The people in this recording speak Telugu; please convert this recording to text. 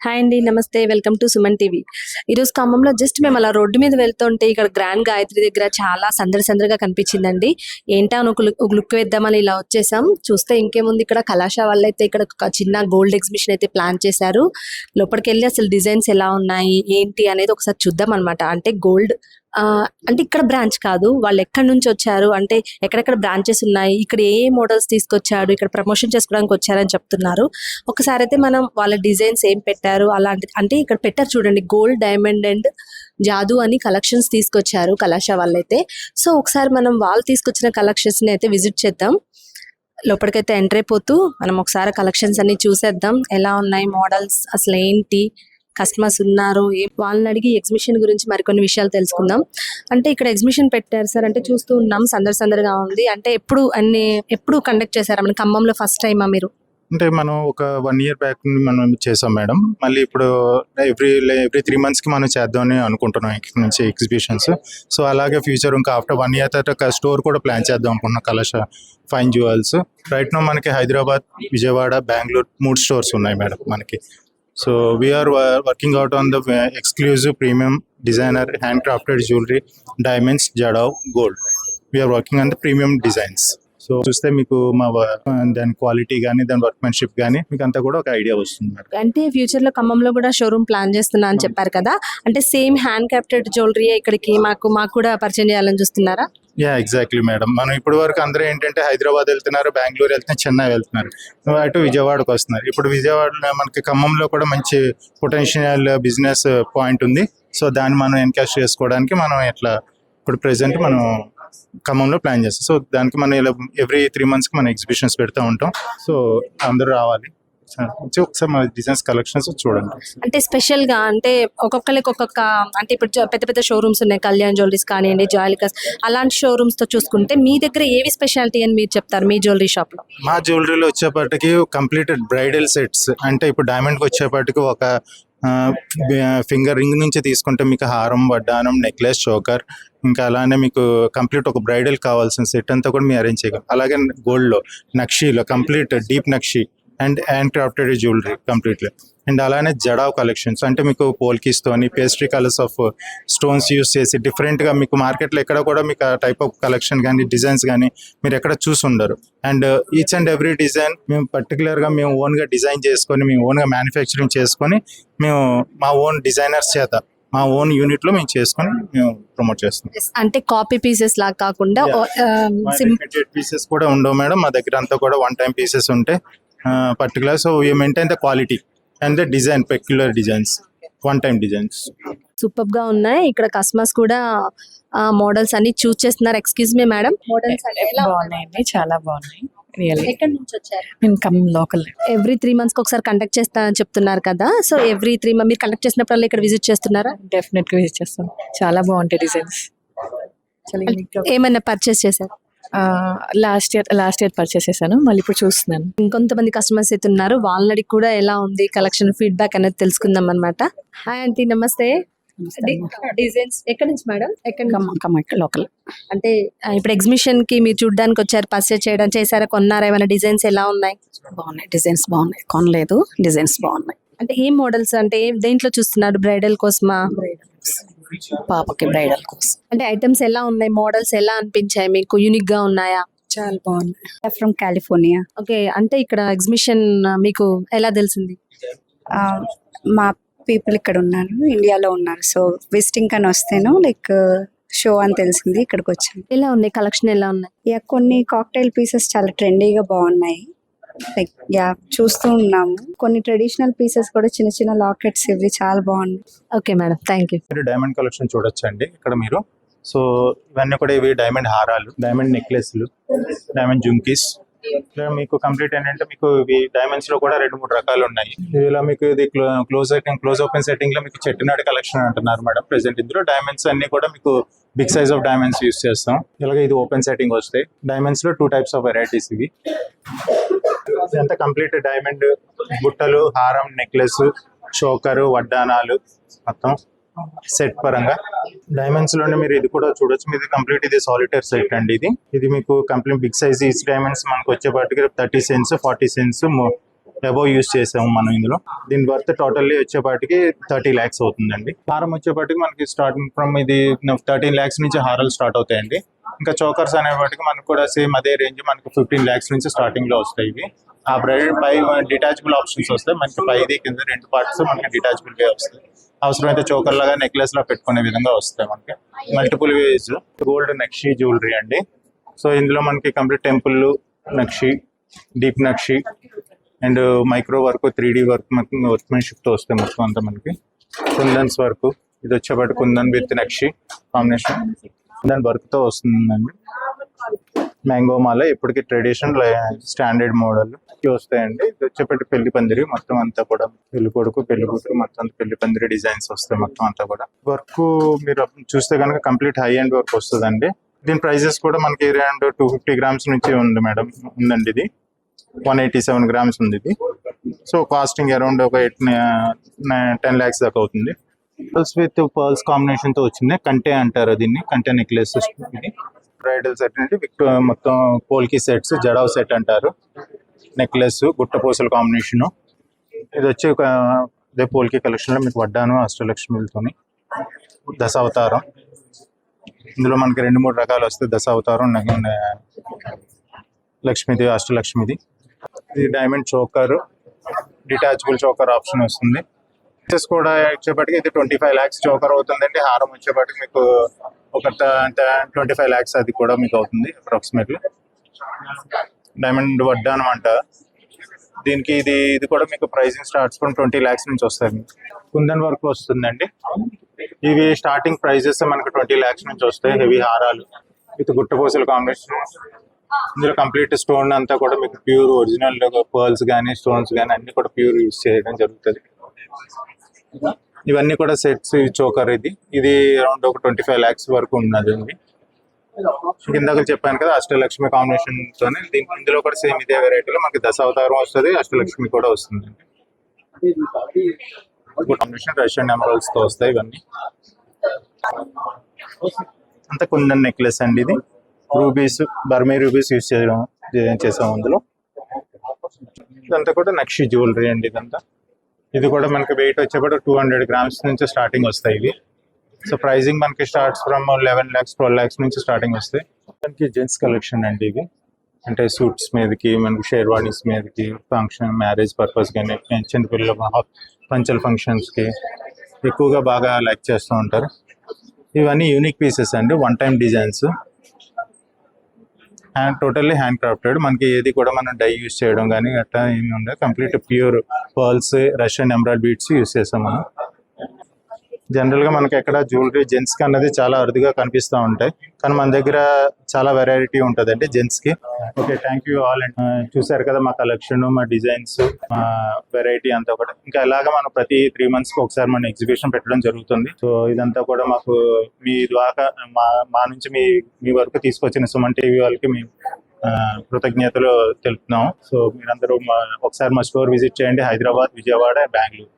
హాయ్ అండి, నమస్తే. Welcome to Suman TV. ఈరోజు ఖమ్మంలో జస్ట్ మేము అలా రోడ్డు మీద వెళ్తుంటే ఇక్కడ గ్రాండ్ గాయత్రి దగ్గర చాలా సందడిగా కనిపించిందండి. ఏంటా అని ఒక లుక్ వేద్దామని ఇలా వచ్చేసాం. చూస్తే ఇంకేముంది, ఇక్కడ కళాశ వాళ్ళు అయితే ఇక్కడ ఒక చిన్న గోల్డ్ ఎగ్జిబిషన్ అయితే ప్లాన్ చేశారు. లోపలికి వెళ్ళి అసలు డిజైన్స్ ఎలా ఉన్నాయి ఏంటి అనేది ఒకసారి చూద్దాం అనమాట. అంటే గోల్డ్ అంటే ఇక్కడ బ్రాంచ్ కాదు, వాళ్ళు ఎక్కడి నుంచి వచ్చారు, అంటే ఎక్కడెక్కడ బ్రాంచెస్ ఉన్నాయి, ఇక్కడ ఏ మోడల్స్ తీసుకొచ్చారు, ఇక్కడ ప్రమోషన్ చేసుకోవడానికి వచ్చారని చెప్తున్నారు. ఒకసారి అయితే మనం వాళ్ళ డిజైన్స్ ఏం పెట్టారు అలాంటి, అంటే ఇక్కడ పెట్టారు చూడండి, గోల్డ్, డైమండ్ అండ్ జాదు అని కలెక్షన్స్ తీసుకొచ్చారు కళాశ వాళ్ళైతే. సో ఒకసారి మనం వాళ్ళు తీసుకొచ్చిన కలెక్షన్స్ ని అయితే విజిట్ చేద్దాం. లోపలికైతే ఎంటర్ అయిపోతూ మనం ఒకసారి కలెక్షన్స్ అన్ని చూసేద్దాం, ఎలా ఉన్నాయి మోడల్స్, అసలు ఏంటి, కస్టమర్స్ ఉన్నారు, వాళ్ళని అడిగి ఎగ్జిబిషన్ గురించి మరికొన్ని విషయాలు తెలుసుకుందాం. అంటే ఇక్కడ ఎగ్జిబిషన్ పెట్టారు సార్, అంటే చూస్తూ ఉన్నాం, సందడిగా ఉంది. అంటే ఎప్పుడు కండక్ట్ చేశారా మన ఖమ్మంలో, ఫస్ట్ టైమా మీరు? అంటే మనం ఒక 1 year బ్యాక్ మనం చేసాం మేడం. మళ్ళీ ఇప్పుడు ఎవ్రీ 3 monthsకి మనం చేద్దామని అనుకుంటున్నాం ఇక్కడ నుంచి ఎగ్జిబిషన్స్. సో అలాగే ఫ్యూచర్ ఇంకా ఆఫ్టర్ 1 year తర్వాత స్టోర్ కూడా ప్లాన్ చేద్దాం అనుకుంటున్నాం కళాశ ఫైన్ జ్యువెల్స్. రైట్ నో మనకి హైదరాబాద్, విజయవాడ, బెంగళూరు 3 stores ఉన్నాయి మేడం మనకి. So we are working out on the exclusive premium designer handcrafted jewelry, diamonds, jadao, gold. We are working on the premium designs. So చూస్తే మీకు మా దాని క్వాలిటీ కానీ దాని వర్క్మెన్షిప్ కానీ మీకు అంతా కూడా ఒక ఐడియా వస్తుంది మేడం. అంటే ఫ్యూచర్ లో ఖమ్మంలో కూడా షోరూమ్ ప్లాన్ చేస్తున్నా అని చెప్పారు కదా, అంటే సేమ్ హ్యాండ్ క్రాఫ్టెడ్ జ్యువెలరీ ఇక్కడికి మాకు కూడా పరిచయం చేయాలని చూస్తున్నారా? Yeah exactly madam. మనం ఇప్పటి వరకు అందరూ ఏంటంటే హైదరాబాద్ వెళ్తున్నారు, బెంగళూరు వెళ్తున్నారు, చెన్నై వెళ్తున్నారు, అటు విజయవాడకు వస్తున్నారు. ఇప్పుడు విజయవాడలో మనకి ఖమ్మంలో కూడా మంచి పొటెన్షియల్ బిజినెస్ పాయింట్ ఉంది. సో దాన్ని మనం ఎన్కాష్ చేసుకోవడానికి మనం ఎట్లా ఇప్పుడు ప్రెసెంట్ మనం ఖమ్మంలో ప్లాన్ చేస్తాం. సో దానికి మనం ఇలా ఎవ్రీ 3 monthsకి మనం ఎగ్జిబిషన్స్ పెడతా ఉంటాం. సో అందరూ రావాలి, ఒకసారి మన డిజైన్స్ కలెక్షన్స్ చూడండి. అంటే స్పెషల్ గా, అంటే ఒక్కొక్కరికి ఒక్కొక్క, అంటే ఇప్పుడు పెద్ద షోరూమ్స్ ఉన్నాయి, కళ్యాణ్ జ్యువెలరీస్ కానివ్వండి, జాయిలికాస్, అలాంటి షోరూమ్స్ తో చూసుకుంటే మీ దగ్గర ఏవి స్పెషాలిటీ అని మీరు చెప్తారు మీ జ్యువెలరీ షాప్ లో? మా జ్యువెలరీలో వచ్చేపాటికి కంప్లీటెడ్ బ్రైడల్ సెట్స్, అంటే ఇప్పుడు డైమండ్కి వచ్చేపాటికి ఒక ఫింగర్ రింగ్ నుంచి తీసుకుంటే మీకు హారం, వడ్డానం, నెక్లెస్, చోకర్, ఇంకా అలానే మీకు కంప్లీట్ ఒక బ్రైడల్ కావాల్సిన సెట్ అంతా కూడా మేము అరేంజ్ చేయగలం. అలాగే గోల్డ్లో నక్షీలో complete deep nakshi and hand crafted jewellery completely. And అలానే జడావ్ కలెక్షన్స్, అంటే మీకు పోల్కీస్తోని pastel colours of stones use చేసి డిఫరెంట్గా మీకు మార్కెట్లో ఎక్కడ కూడా మీకు ఆ టైప్ ఆఫ్ కలెక్షన్ కానీ డిజైన్స్ కానీ మీరు ఎక్కడ చూసి ఉండరు. And each and every design మేము పర్టికులర్గా మేము ఓన్గా డిజైన్ చేసుకొని, మేము ఓన్గా మ్యానుఫ్యాక్చరింగ్ చేసుకొని, మేము మా ఓన్ డిజైనర్స్ చేత మా ఓన్ యూనిట్లో మేము చేసుకొని మేము ప్రమోట్ చేస్తాం. అంటే కాపీ పీసెస్ లాగా కాకుండా పీసెస్ కూడా ఉండవు మేడం మా దగ్గర, అంతా కూడా 1 time పీసెస్ ఉంటాయి particular. So we maintain the quality and the design, peculiar designs, 1 time designs. Super గా ఉన్నాయి. ఇక్కడ కస్టమర్స్ కూడా మోడల్స్ అన్ని చూస్ చేస్తున్నారు. ఎక్స్క్యూజ్ మీ మేడం, మోడల్స్ బాగున్నాయండి, చాలా బాగున్నాయి. ఎక్కడి నుంచి వచ్చారు? మేము ఖమ్మం లోకల్. ఎవ్రీ 3 monthsకి ఒకసారి కండక్ట్ చేస్తానని చెప్తున్నారు కదా, సో ఎవ్రీ 3 months మీరు కండక్ట్ చేసినప్పుడు ఇక్కడ విజిట్ చేస్తున్నారా? డెఫినెట్ గా విజిట్ చేస్తాం, చాలా బాగుంటాయి డిజైన్స్. ఏమైనా పర్చేస్ చేశారు? లాస్ట్ ఇయర్ పర్చేస్ చేశాను, మళ్ళీ ఇప్పుడు చూస్తున్నాను. ఇంకొంతమంది కస్టమర్స్ అయితే ఉన్నారు, వాళ్ళని కూడా ఎలా ఉంది కలెక్షన్, ఫీడ్బ్యాక్ అనేది తెలుసుకుందాం అనమాట. హాయ్ ఆంటీ, నమస్తే. డిజైన్స్ ఎక్కడి నుంచి మేడం? ఎక్కడ లోకల్. అంటే ఇప్పుడు ఎగ్జిబిషన్ కి మీరు చూడడానికి వచ్చారు, పర్చేస్ చేయడం చేశారా, కొన్నారా, ఏమైనా డిజైన్స్ ఎలా ఉన్నాయి? బాగున్నాయి, డిజైన్స్ బాగున్నాయి, కొనలేదు, డిజైన్స్ బాగున్నాయి. అంటే ఏం మోడల్స్, అంటే దేంట్లో చూస్తున్నారు? బ్రైడల్ కోసమా? పాపకి బ్రైడల్ కోసం. అంటే ఐటమ్స్ ఎలా ఉన్నాయి, మోడల్స్ ఎలా అనిపించాయి మీకు, యూనిక్ గా ఉన్నాయా? చాలా బాగున్నాయి. From California. ఓకే, అంటే ఇక్కడ ఎగ్జిబిషన్ మీకు ఎలా తెలిసింది? మా పీపుల్ ఇక్కడ ఉన్నారు, ఇండియాలో ఉన్నారు. సో విజిటింగ్ అని వస్తేను లైక్ షో అని తెలిసింది, ఇక్కడికి వచ్చాను. ఎలా ఉన్నాయి కలెక్షన్, ఎలా ఉన్నాయి? యా, కొన్ని కాక్టైల్ పీసెస్ చాలా ట్రెండీగా బాగున్నాయి. లైక్ యా చూస్తూ ఉన్నాము. కొన్ని ట్రెడిషనల్ పీసెస్ కూడా, చిన్న చిన్న లాకెట్స్, ఇవి చాలా బాగున్నాయి. Okay madam, thank you. మీరు డైమండ్ కలెక్షన్ చూడొచ్చండి ఇక్కడ మీరు. సో ఇవన్నీ కూడా ఇవి డైమండ్ హారాలు, డైమండ్ నెక్లెస్లు, డైమండ్ జుంకీస్. ఇక్కడ మీకు కంప్లీట్ ఏంటంటే మీకు ఇవి డైమండ్స్ లో కూడా 2-3 రకాలు ఉన్నాయి. ఇలా మీకు ఇది క్లోజ్ ఓపెన్ సెట్టింగ్ లో మీకు చెట్టినాడు కలెక్షన్ అంటున్నారు మేడం. ప్రెసెంట్ ఇందులో డైమండ్స్ అన్ని కూడా మీకు big size of diamonds use చేస్తాం. ఇలాగే ఇది ఓపెన్ సెట్టింగ్ వస్తాయి. డైమండ్స్ లో 2 types ఆఫ్ వెరైటీస్ ఇవి. ఇదంతా కంప్లీట్ డైమండ్ బుట్టలు, హారం, నెక్లెస్, చోకరు, వడ్డానాలు మొత్తం సెట్ పరంగా. డైమండ్స్ లోనే మీరు ఇది కూడా చూడొచ్చు. ఇది కంప్లీట్ ఇది సాలిటైర్ సెట్ అండి. ఇది మీకు కంప్లీట్ బిగ్ సైజ్. ఈ డైమండ్స్ మనకు వచ్చేపాటికి 30 cents, 40 cents అబోవ్ యూస్ చేసాము మనం ఇందులో. దీని వర్త్ టోటల్లీ వచ్చేపాటికి 30 lakhs అవుతుందండి. హారం వచ్చేపాటికి మనకి స్టార్టింగ్ ఫ్రమ్ ఇది 13 lakhs నుంచి హారాలు స్టార్ట్ అవుతాయండి. ఇంకా చోకర్స్ అనేవాటికి మనకు కూడా సేమ్ అదే రేంజ్ మనకి 15 lakhs నుంచి స్టార్టింగ్ లో వస్తాయి ఇవి. ఆ బ్రైడ్ పై డిటాచబుల్ ఆప్షన్స్ వస్తాయి మనకి, పైది కింద 2 parts మనకి డిటాచబుల్ గా వస్తాయి. అవసరమైతే చోకర్ లాగా నెక్లెస్ లా పెట్టుకునే విధంగా వస్తాయి మనకి. Multiple ways gold nakshi jewellery అండి. సో ఇందులో మనకి complete temple nakshi, deep nakshi and micro work, 3D work మనకి వర్క్మెన్షిప్ తో వస్తాయి మొత్తం అంతా మనకి. కుందన్స్ వర్క్, ఇది వచ్చేపాటి kundan with nakshi combination, kundan work తో వస్తుందండి. మ్యాంగో మాల ఇప్పటికి ట్రెడిషనల్ స్టాండర్డ్ మోడల్ వస్తాయండి. ఇది వచ్చేపాటి పెళ్లి పందిరి మొత్తం అంతా కూడా, పెళ్లి కొడుకు పెళ్లి కూతురు మొత్తం అంతా పెళ్లి పందిరి డిజైన్స్ వస్తాయి మొత్తం అంతా కూడా. వర్క్ మీరు చూస్తే కనుక కంప్లీట్ హై అండ్ వర్క్ వస్తుందండి. దీని ప్రైజెస్ కూడా మనకి అరౌండ్ 250 grams నుంచి ఉంది మేడం, ఉందండి. ఇది 187 grams ఉంది ఇది. సో కాస్టింగ్ అరౌండ్ ఒక 10 lakhs దాకా అవుతుంది. పర్ల్స్ విత్ పర్ల్స్ కాంబినేషన్ తో వచ్చింది, కంటే అంటారు దీన్ని, కంటే నెక్లెస్. ఇది బ్రైడల్ సెట్ అంటే మొత్తం పోల్కి సెట్స్, జడావ్ సెట్ అంటారు. నెక్లెస్ గుట్టపూసల కాంబినేషన్. ఇది వచ్చి ఒక అదే పోల్కి కలెక్షన్ లో మీకు వడ్డాను అష్టలక్ష్మిలతోని దశావతారం. ఇందులో మనకి 2-3 రకాలు వస్తాయి, దశావతారం, లక్ష్మీదేవి, అష్టలక్ష్మిది. ఇది diamond choker, detachable choker option వస్తుంది. ప్రైసెస్ కూడా వచ్చేప్పటికి ఇది 25 lakhs చోకర్ అవుతుందండి. హారం వచ్చేప్పటికి మీకు ఒక 25 lakhs అది కూడా మీకు అవుతుంది అప్రాక్సిమేట్లీ. డైమండ్ వడ్డానం అంట దీనికి. ఇది కూడా మీకు ప్రైసింగ్ స్టార్ట్స్ ఫ్రమ్ 20 lakhs నుంచి వస్తుంది. కుందన్ వర్క్ వస్తుందండి. ఇవి స్టార్టింగ్ ప్రైజెస్ మనకు 20 lakhs నుంచి వస్తాయి. హెవీ హారాలు విత్ గుట్టపూసల కాంబినేషన్. ఇందులో కంప్లీట్ స్టోన్ అంతా కూడా మీకు ప్యూర్ ఒరిజినల్ పర్ల్స్ కానీ స్టోన్స్ కానీ అన్ని కూడా ప్యూర్ యూజ్ చేయడం జరుగుతుంది. ఇవన్నీ కూడా సెట్స్. చోకర్ ఇది అరౌండ్ ఒక 25 lakhs వరకు ఉన్నది. కిందకు చెప్పాను కదా అష్టలక్ష్మి కాంబినేషన్ తోనే, ఇందులో కూడా సేమ్ ఇదే వెరైటీలో మనకి దశావతారం వస్తుంది, అష్టలక్ష్మి కూడా వస్తుంది. కాంబినేషన్ రష్యన్ ఎమరాల్డ్స్ తో వస్తాయి ఇవన్నీ. అంతా కుందన్ నెక్లెస్ అండి. ఇది రూబీస్, బర్మీ రూబీస్ యూజ్ చేసాం అందులో. ఇదంతా కూడా నక్షి జ్యువెలరీ అండి ఇదంతా. ఇది కూడా మనకి వెయిట్ వచ్చేప్పుడు 200 grams నుంచి స్టార్టింగ్ వస్తాయి ఇవి. సో ప్రైజింగ్ మనకి స్టార్ట్స్ ఫ్రమ్ 11 lakhs 12 lakhs నుంచి స్టార్టింగ్ వస్తాయి. మనకి జెంట్స్ కలెక్షన్ అండి ఇవి. అంటే సూట్స్ మీదకి, మనకి షేర్వాణీస్ మీదకి, ఫంక్షన్ మ్యారేజ్ పర్పస్ కానీ, చిన్నపిల్లల పంచల్ ఫంక్షన్స్కి ఎక్కువగా బాగా లైక్ చేస్తూ ఉంటారు. ఇవన్నీ యూనిక్ పీసెస్ అండి, 1-time designs, totally hand crafted. మనకి ఏది కూడా మనం డై యూస్ చేయడం కానీ అట్లా ఏమి ఉండదు. Complete pure pearls, Russian emerald beads use చేస్తాం మనం. జనరల్గా మనకి ఎక్కడ జ్యువెలరీ జెంట్స్కి అన్నది చాలా అరుదుగా కనిపిస్తూ ఉంటాయి, కానీ మన దగ్గర చాలా వెరైటీ ఉంటుందండి జెంట్స్కి. Okay, thank you all. And చూసారు కదా మా కలెక్షన్, మా డిజైన్స్, మా వెరైటీ అంతా కూడా. ఇంకా ఇలాగా మనం ప్రతి 3 monthsకి ఒకసారి మన ఎగ్జిబిషన్ పెట్టడం జరుగుతుంది. సో ఇదంతా కూడా మాకు మీ ద్వారా మా నుంచి మీ వరకు తీసుకొచ్చిన సుమన్ టీవీ వాళ్ళకి మేము కృతజ్ఞతలు తెలుపుతున్నాం. సో మీరందరూ ఒకసారి మా స్టోర్ విజిట్ చేయండి, హైదరాబాద్, విజయవాడ, బెంగళూరు.